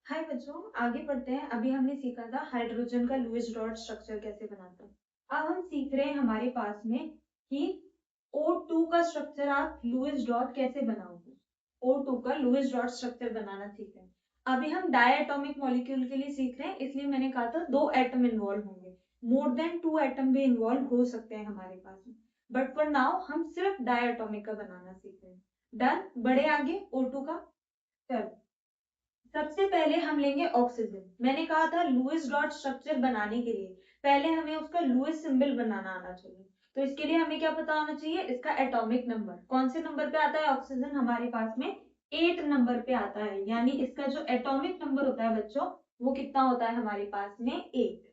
हाय बच्चों, आगे बढ़ते हैं। अभी हमने सीखा था हाइड्रोजन का लुईस डॉट स्ट्रक्चर कैसे बनाता है। अब हम सीख रहे हैं हमारे पास में कि O2 का स्ट्रक्चर आप लुईस डॉट कैसे बनाओगे। O2 का लुईस डॉट स्ट्रक्चर बनाना सीख रहे हैं। अभी हम डायटोमिक मॉलिक्यूल के लिए सीख रहे हैं, इसलिए मैंने कहा था 2 एटम इन्वॉल्व होंगे। मोर देन 2 एटम भी इन्वॉल्व हो सकते हैं हमारे पास में, बट फॉर नाउ हम सिर्फ डायटोमिक का बनाना सीख रहे हैं। डन, बढ़े आगे O2 का। चलो, सबसे पहले हम लेंगे ऑक्सीजन। मैंने कहा था लुईस डॉट स्ट्रक्चर बनाने के लिए पहले हमें उसका लुईस सिंबल बनाना आना चाहिए। तो इसके लिए हमें क्या पता होना चाहिए, इसका एटॉमिक नंबर। कौन से नंबर पे आता है ऑक्सीजन हमारे पास में? 8 नंबर पे आता है, यानी इसका जो एटॉमिक नंबर होता है बच्चों, वो कितना होता है हमारे पास में? 8।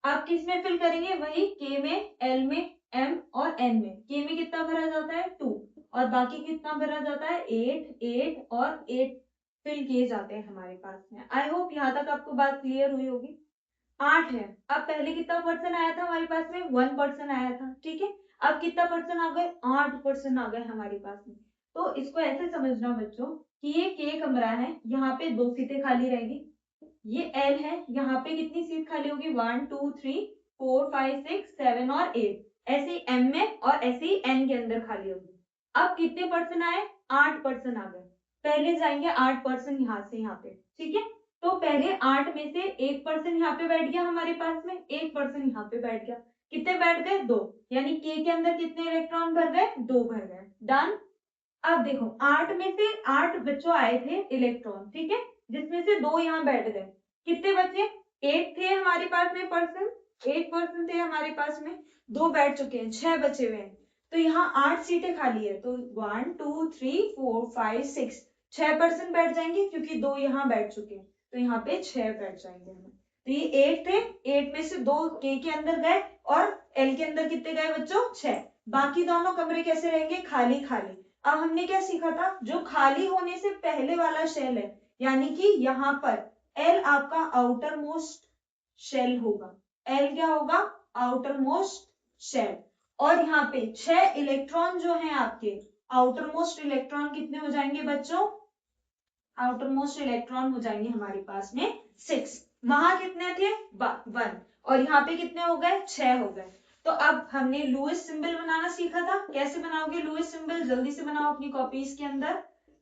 आप किस में फिल करेंगे? वही के में, एल में, एम और एन में। के में कितना भरा जाता है? 2। और बाकी कितना भरा जाता है? 8, 8 और 8 फिल किए जाते हैं हमारे पास में। आई होप यहाँ तक आपको बात क्लियर हुई होगी। 8 है। अब पहले कितना पर्सन आया था हमारे पास में? 1 पर्सन आया था, ठीक है। अब कितना पर्सन आ गए? 8 पर्सन आ गए हमारे पास में। तो इसको ऐसे समझना बच्चों कि ये के कमरा है, यहाँ पे 2 सीटें खाली रहेगी। ये एल है, यहाँ पे कितनी सीट खाली होगी? 1 2 3 4 5 6 7 और 8। ऐसे ही एम में और ऐसे ही एन के अंदर खाली होगी। अब कितने पर्सन आए? 8 पर्सन आ गए। पहले जाएंगे 8 पर्सन यहाँ से यहाँ पे, ठीक है। तो पहले 8 में से एक पर्सन यहाँ पे बैठ गया हमारे पास में, एक पर्सन यहाँ पे बैठ गया। कितने बैठ गए? 2। यानी के अंदर कितने इलेक्ट्रॉन भर गए? 2 भर गए। डन। अब देखो 8 में से 8 बच्चों आए थे इलेक्ट्रॉन, ठीक है, जिसमें से 2 यहाँ बैठ गए। कितने बचे? 8 थे हमारे पास में पर्सन, 8 पर्सन थे हमारे पास में, 2 बैठ चुके हैं, 6 बचे हुए हैं। तो यहाँ 8 सीटें खाली है, तो 1 2 3 4 5 6 6 पर्सन बैठ जाएंगे, क्योंकि 2 यहाँ बैठ चुके हैं, तो यहाँ पे 6 बैठ जाएंगे हमें। तो ये 8 थे, 8 में से 2 के अंदर गए और एल के अंदर कितने गए बच्चों? 6। बाकी दोनों कमरे कैसे रहेंगे? खाली खाली। अब हमने क्या सीखा था? जो खाली होने से पहले वाला शेल है, यानी कि यहाँ पर एल आपका आउटर मोस्ट शेल होगा। एल क्या होगा? Outermost shell. और यहाँ पे 6 इलेक्ट्रॉन जो हैं आपके, आउटर मोस्ट इलेक्ट्रॉन कितने हो जाएंगे बच्चों? आउटर मोस्ट इलेक्ट्रॉन हो जाएंगे हमारे पास में 6। वहां कितने थे? 1। और यहाँ पे कितने हो गए? 6 हो गए। तो अब हमने लुईस सिंबल बनाना सीखा था। कैसे बनाओगे लुईस सिंबल? जल्दी से बनाओ अपनी कॉपीज के अंदर।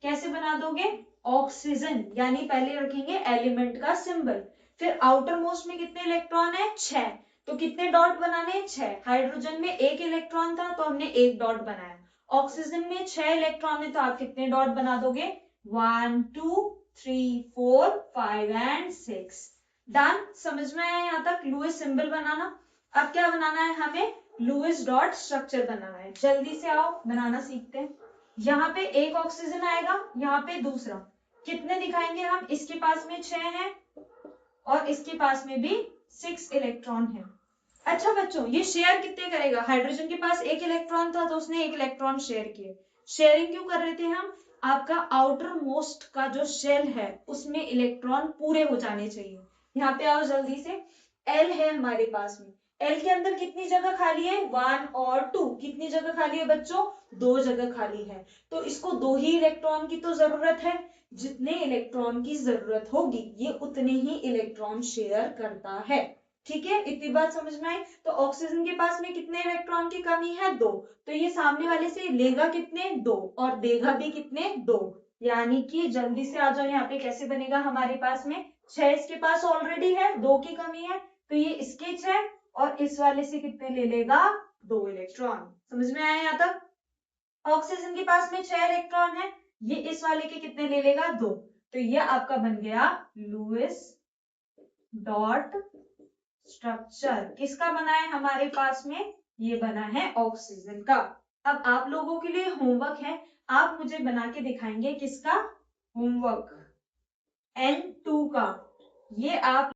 कैसे बना दोगे? ऑक्सीजन, यानी पहले रखेंगे एलिमेंट का सिंबल, फिर आउटर मोस्ट में कितने इलेक्ट्रॉन है? 6। तो कितने डॉट बनाने हैं? 6। हाइड्रोजन में 1 इलेक्ट्रॉन था, तो हमने 1 डॉट बनाया। ऑक्सीजन में 6 इलेक्ट्रॉन है, तो आप कितने डॉट बना दोगे? 1 2 3 4 5 एंड 6। डन। समझ में आया यहाँ तक लुईस सिंबल बनाना? अब क्या बनाना है हमें? लुईस डॉट स्ट्रक्चर बनाना है। जल्दी से आओ बनाना सीखते हैं। यहाँ पे एक ऑक्सीजन आएगा, यहाँ पे दूसरा। कितने दिखाएंगे हम? इसके पास में 6 है और इसके पास में भी 6 इलेक्ट्रॉन है। अच्छा बच्चों, ये शेयर कितने करेगा? हाइड्रोजन के पास 1 इलेक्ट्रॉन था, तो उसने 1 इलेक्ट्रॉन शेयर किए। शेयरिंग क्यों कर रहे थे हम? आपका आउटर मोस्ट का जो शेल है उसमें इलेक्ट्रॉन पूरे हो जाने चाहिए। यहाँ पे आओ जल्दी से। एल है हमारे पास में, एल के अंदर कितनी जगह खाली है? 1 और 2। कितनी जगह खाली है बच्चों? 2 जगह खाली है। तो इसको 2 ही इलेक्ट्रॉन की तो जरूरत है। जितने इलेक्ट्रॉन की जरूरत होगी ये उतने ही इलेक्ट्रॉन शेयर करता है, ठीक है। इतनी बात समझ में आई? तो ऑक्सीजन के पास में कितने इलेक्ट्रॉन की कमी है? 2। तो ये सामने वाले से लेगा कितने? 2 और देगा भी कितने? 2। यानी कि जल्दी से आ जाओ यहाँ पे, कैसे बनेगा हमारे पास में? 6 इसके पास ऑलरेडी है, 2 की कमी है, तो ये इसके 6 और इस वाले से कितने ले लेगा? 2 इलेक्ट्रॉन। समझ में आया यहाँ तक? ऑक्सीजन के पास में 6 इलेक्ट्रॉन है, ये इस वाले के कितने ले लेगा? 2। तो ये आपका बन गया लुईस डॉट स्ट्रक्चर। किसका बना है हमारे पास में? ये बना है ऑक्सीजन का। अब आप लोगों के लिए होमवर्क है, आप मुझे बना के दिखाएंगे किसका? होमवर्क N2 का। ये आप